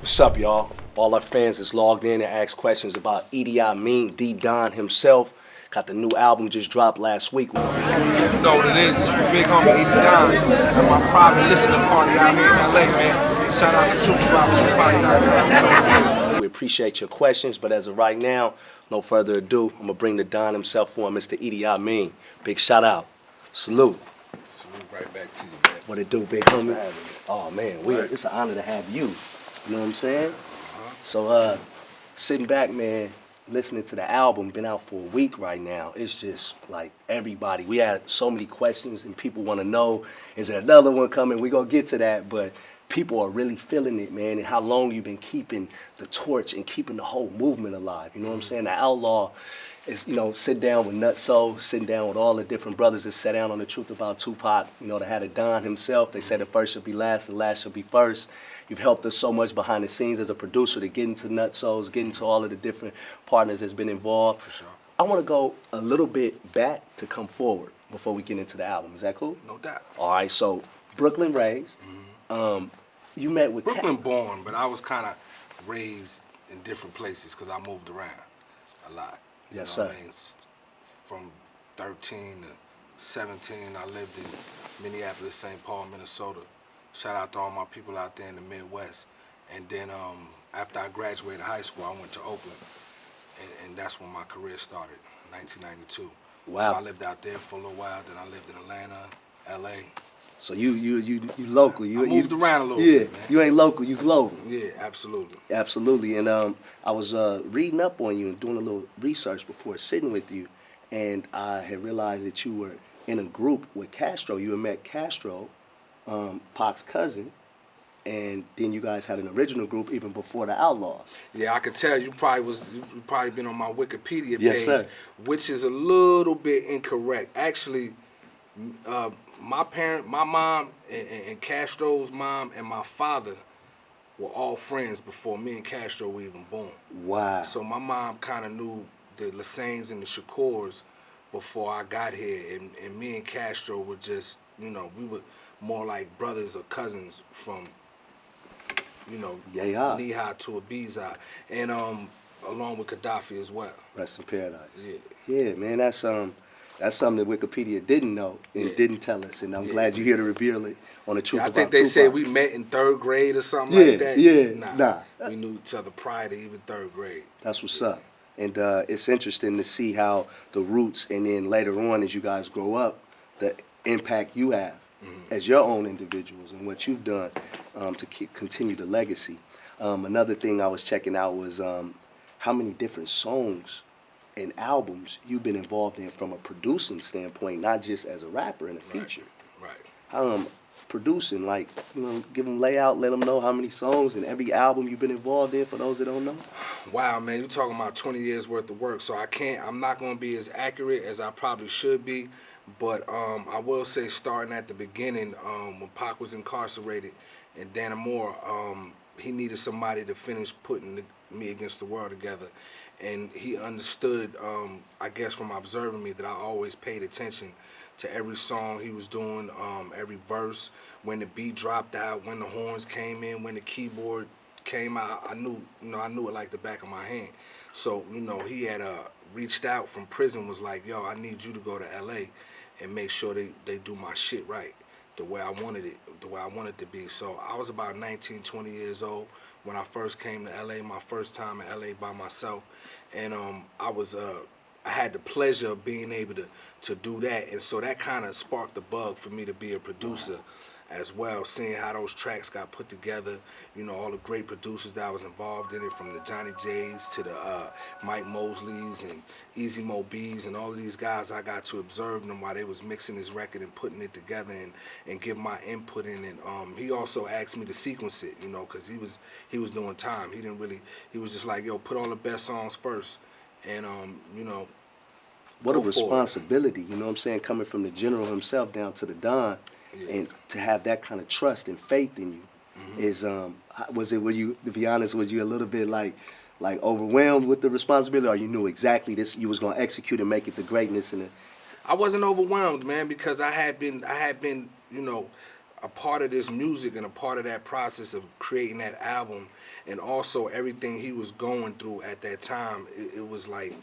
What's up, y'all? All our fans is logged in and asked questions about Edi Don himself. Got the new album just dropped last week. You know what it is, it's the big homie Edi Don at my private listening party out here in LA, man. Shout out to TruthAboutTupac.com. We appreciate your questions, but as of right now, no further ado, I'm gonna bring the Don himself for him, Mr. Edi. Big shout out. Salute. Salute right back to you, man. What it do, big homie? Oh man, it's an honor to have you. You know what I'm saying? So sitting back, man, listening to the album, been out for a week right now. It's just like everybody. We had so many questions and people want to know, is there another one coming? We gonna get to that, but people are really feeling it, man, and how long you've been keeping the torch and keeping the whole movement alive. You know what I'm saying? The Outlaw is, sit down with Nutso, sitting down with all the different brothers that sat down on the Truth About Tupac. They had a Don himself. They said the first should be last, the last should be first. You've helped us so much behind the scenes as a producer to get into Nutsos, get into all of the different partners that's been involved. For sure. I want to go a little bit back to come forward before we get into the album. Is that cool? No doubt. All right, so Brooklyn raised. You met with Brooklyn born, but I was kind of raised in different places because I moved around a lot. Yes, sir. I mean, from 13 to 17, I lived in Minneapolis, St. Paul, Minnesota. Shout out to all my people out there in the Midwest. And then after I graduated high school, I went to Oakland, and that's when my career started, 1992. Wow. So I lived out there for a little while. Then I lived in Atlanta, L.A. So you local. I moved around a little bit, man. You ain't local, you global. Yeah, absolutely. Absolutely. And I was reading up on you and doing a little research before sitting with you, and I had realized that you were in a group with Castro. You had met Castro, Pac's cousin, and then you guys had an original group even before the Outlaws. Yeah, I could tell you probably been on my Wikipedia page, Yes, sir. which is a little bit incorrect. Actually, my mom and Castro's mom and my father were all friends before me and Castro were even born. Wow. So my mom kind of knew the Lasanes and the Shakurs before I got here, and me and Castro were just, we were more like brothers or cousins from, Yeah. Lehigh to Ibiza, and along with Gaddafi as well. Rest in paradise. Yeah. Yeah, man, that's something that Wikipedia didn't know and didn't tell us, and I'm glad you're here to reveal it on the Truth I About think they Tupac. said we met in 3rd grade or something like that. Nah. We knew each other prior to even 3rd grade. That's what's up. And it's interesting to see how the roots, and then later on as you guys grow up, the impact you have as your own individuals and what you've done to continue the legacy. Another thing I was checking out was how many different songs and albums you've been involved in from a producing standpoint, not just as a rapper and a feature. Right. Producing, give them layout, let them know how many songs and every album you've been involved in for those that don't know. Wow, man, you're talking about 20 years worth of work, so I'm not going to be as accurate as I probably should be, but I will say starting at the beginning, when Pac was incarcerated in Dannemora, he needed somebody to finish putting Me Against the World together, and he understood, I guess from observing me, that I always paid attention to every song he was doing, every verse, when the beat dropped out, when the horns came in, when the keyboard came out. I knew it like the back of my hand. So, he had reached out from prison, was like, yo, I need you to go to LA and make sure they do my shit right, the way I wanted it to be. So I was about 19, 20 years old when I first came to LA, my first time in LA by myself, and I had the pleasure of being able to do that, and so that kind of sparked the bug for me to be a producer as well, seeing how those tracks got put together, all the great producers that I was involved in it, from the Johnny J's to the Mike Mosleys and Easy Mo B's, and all of these guys. I got to observe them while they was mixing this record and putting it together and give my input in it. He also asked me to sequence it, because he was doing time. He was just like, yo, put all the best songs first, and What a responsibility, you know what I'm saying, coming from the general himself down to the Don. Yeah. And to have that kind of trust and faith in you is, were you, to be honest, was you a little bit like overwhelmed with the responsibility, or you knew exactly this, you was going to execute and make it the greatness? I wasn't overwhelmed, man, because I had been, a part of this music and a part of that process of creating that album, and also everything he was going through at that time, it was like,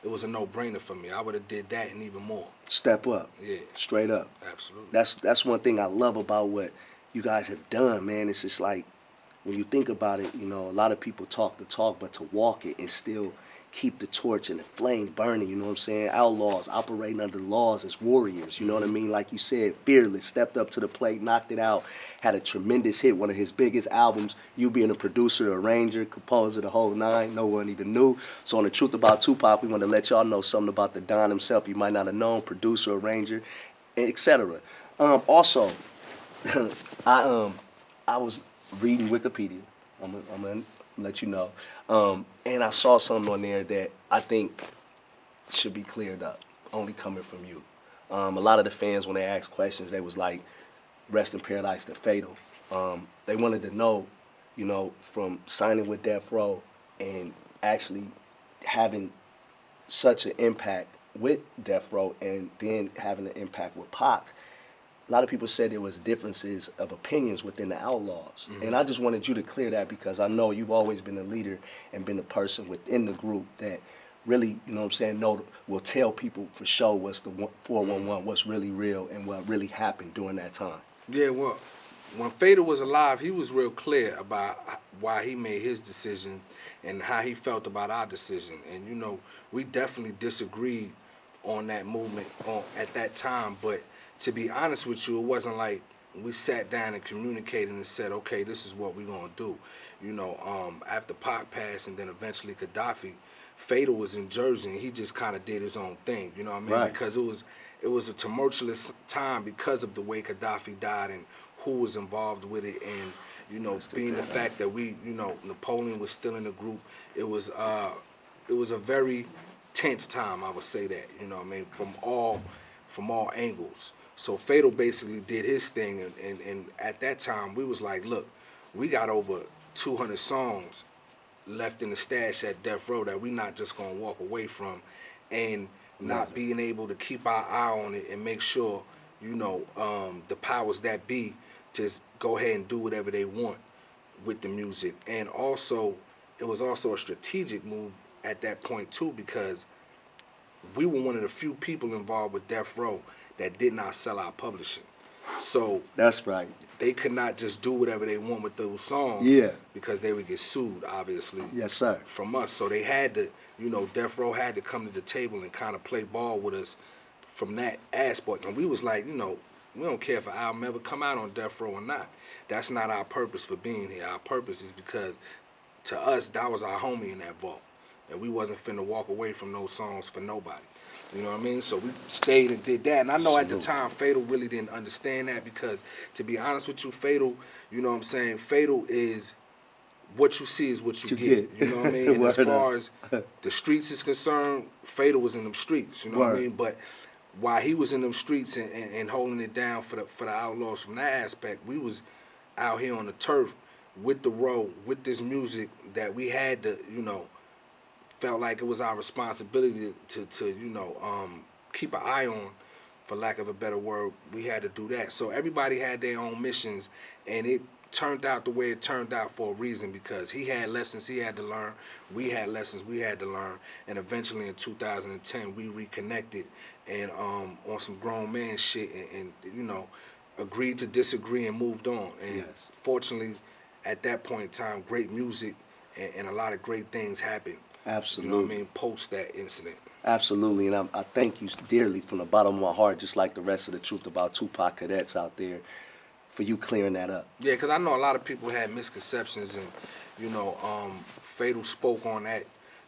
it was a no-brainer for me. I would have did that and even more. Step up. Yeah. Straight up. Absolutely. That's one thing I love about what you guys have done, man. It's just like, when you think about it, you know, a lot of people talk the talk, but to walk it and still keep the torch and the flame burning, you know what I'm saying? Outlaws operating under the laws as warriors, you know what I mean? Like you said, fearless, stepped up to the plate, knocked it out, had a tremendous hit, one of his biggest albums, you being a producer, arranger, composer, the whole nine, no one even knew. So on the Truth About Tupac, we want to let y'all know something about the Don himself you might not have known, producer, arranger, etc. Also, I was reading Wikipedia. I'm gonna let you know. And I saw something on there that I think should be cleared up, only coming from you. A lot of the fans, when they asked questions, they was like, rest in paradise to Fatal. They wanted to know, you know, from signing with Death Row and actually having such an impact with Death Row and then having an impact with Pac, a lot of people said there was differences of opinions within the Outlaws. Mm-hmm. And I just wanted you to clear that, because I know you've always been a leader and been a person within the group that really, you know what I'm saying, will tell people for sure what's the 411, what's really real and what really happened during that time. Yeah, well, when Fatal was alive, he was real clear about why he made his decision and how he felt about our decision. And, you know, we definitely disagreed on that movement at that time, but to be honest with you, it wasn't like we sat down and communicated and said, okay, this is what we're going to do. You know, after Pac passed and then eventually Gaddafi, Fatal was in Jersey and he just kind of did his own thing, you know what I mean? Right. Because it was a tumultuous time because of the way Gaddafi died and who was involved with it, and, you know, being the fact that we, you know, Napoleon was still in the group, it was a very tense time, I would say that, you know what I mean, from all angles. So Fatal basically did his thing, and at that time, we was like, look, we got over 200 songs left in the stash at Death Row that we not just going to walk away from, and not being able to keep our eye on it and make sure, you know, the powers that be just go ahead and do whatever they want with the music. And also, it was also a strategic move at that point, too, because we were one of the few people involved with Death Row that did not sell our publishing. So that's right. They could not just do whatever they want with those songs, because they would get sued, obviously. Yes, sir. From us. So they had to, you know, Death Row had to come to the table and kind of play ball with us from that aspect. And we was like, you know, we don't care if an album ever come out on Death Row or not. That's not our purpose for being here. Our purpose is because, to us, that was our homie in that vault. And we wasn't finna walk away from those songs for nobody. You know what I mean? So we stayed and did that. And I know at the time, Fatal really didn't understand that, because, to be honest with you, Fatal, you know what I'm saying, Fatal is, what you see is what you get. You know what I mean? And as far as the streets is concerned, Fatal was in them streets. You know what I mean? But while he was in them streets and holding it down for the Outlaws from that aspect, we was out here on the turf with the road, with this music that we had to, you know, felt like it was our responsibility to you know, keep an eye on, for lack of a better word. We had to do that. So everybody had their own missions, and it turned out the way it turned out for a reason, because he had lessons he had to learn, we had lessons we had to learn, and eventually in 2010 we reconnected and on some grown man shit, and you know, agreed to disagree and moved on. And fortunately, at that point in time, great music and a lot of great things happened. Absolutely. You know what I mean? Post that incident. Absolutely, and I thank you dearly from the bottom of my heart, just like the rest of the Truth About Tupac cadets out there, for you clearing that up. Yeah, because I know a lot of people had misconceptions, and, you know, Fatal spoke on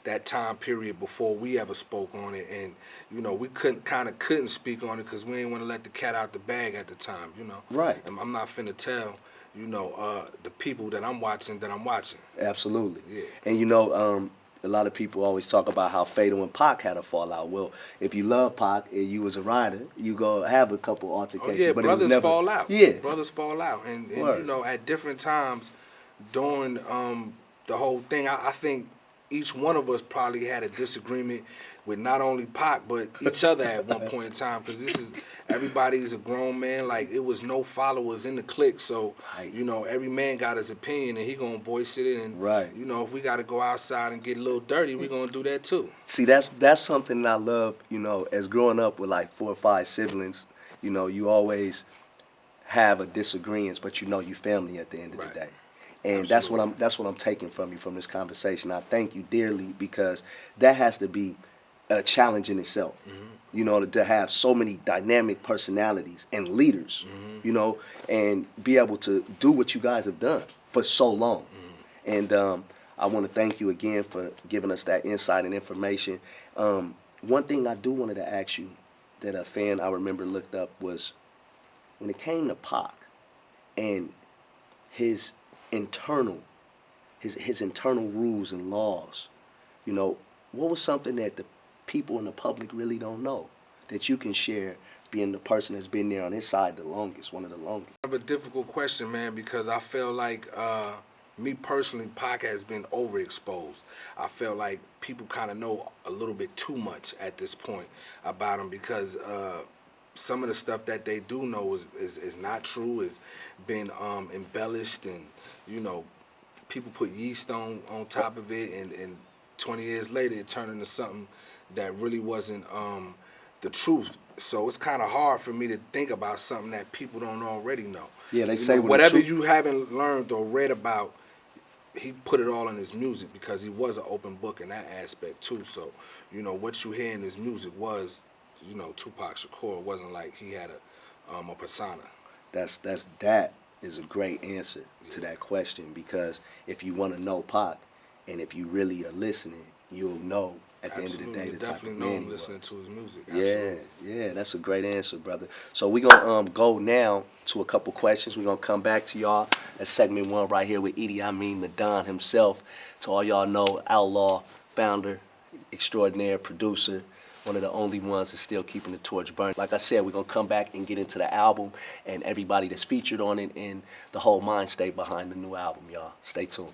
that time period before we ever spoke on it, and, you know, we couldn't speak on it because we didn't want to let the cat out the bag at the time, you know. Right. And I'm not finna tell, you know, the people that I'm watching. Absolutely. Yeah. And, you know, a lot of people always talk about how Fatal and Pac had a fallout. Well, if you love Pac and you was a rider, you go have a couple altercations. Oh, yeah, but brothers fall out. Yeah. Brothers fall out. And you know, at different times during the whole thing, I think each one of us probably had a disagreement with not only Pac but each other at one point in time, because everybody's a grown man. Like, it was no followers in the clique, so you know, every man got his opinion and he gonna voice it. And you know, if we got to go outside and get a little dirty, we gonna do that too. See, that's something that I love. You know, as growing up with like 4 or 5 siblings, you know, you always have a disagreement, but you know you family at the end of the day. And that's what I'm taking from you from this conversation. I thank you dearly, because that has to be a challenge in itself. You know, to have so many dynamic personalities and leaders, you know, and be able to do what you guys have done for so long. And I want to thank you again for giving us that insight and information. One thing I do wanted to ask you that a fan I remember looked up was when it came to Pac and his internal rules and laws. You know, what was something that the people in the public really don't know that you can share, being the person that's been there on his side the longest, one of the longest? I have a difficult question, man, because I feel like me personally, Pac has been overexposed. I feel like people kind of know a little bit too much at this point about him, because some of the stuff that they do know is not true, has been embellished, and you know, people put yeast on top of it, and 20 years later it turned into something that really wasn't the truth. So it's kind of hard for me to think about something that people don't already know. Yeah, they say whatever you haven't learned or read about, he put it all in his music, because he was an open book in that aspect too. So, you know, what you hear in his music was, you know, Tupac Shakur. It wasn't like he had a persona. That is a great answer to that question, because if you want to know Pac, and if you really are listening, you'll know at the end of the day the type of man he was. Listening to his music. Yeah, that's a great answer, brother. So we're gonna go now to a couple questions. We're gonna come back to y'all. That's segment 1 right here with Edi, the Don himself. To all y'all know, Outlaw, founder, extraordinaire, producer, one of the only ones that's still keeping the torch burning. Like I said, we're going to come back and get into the album and everybody that's featured on it and the whole mind state behind the new album, y'all. Stay tuned.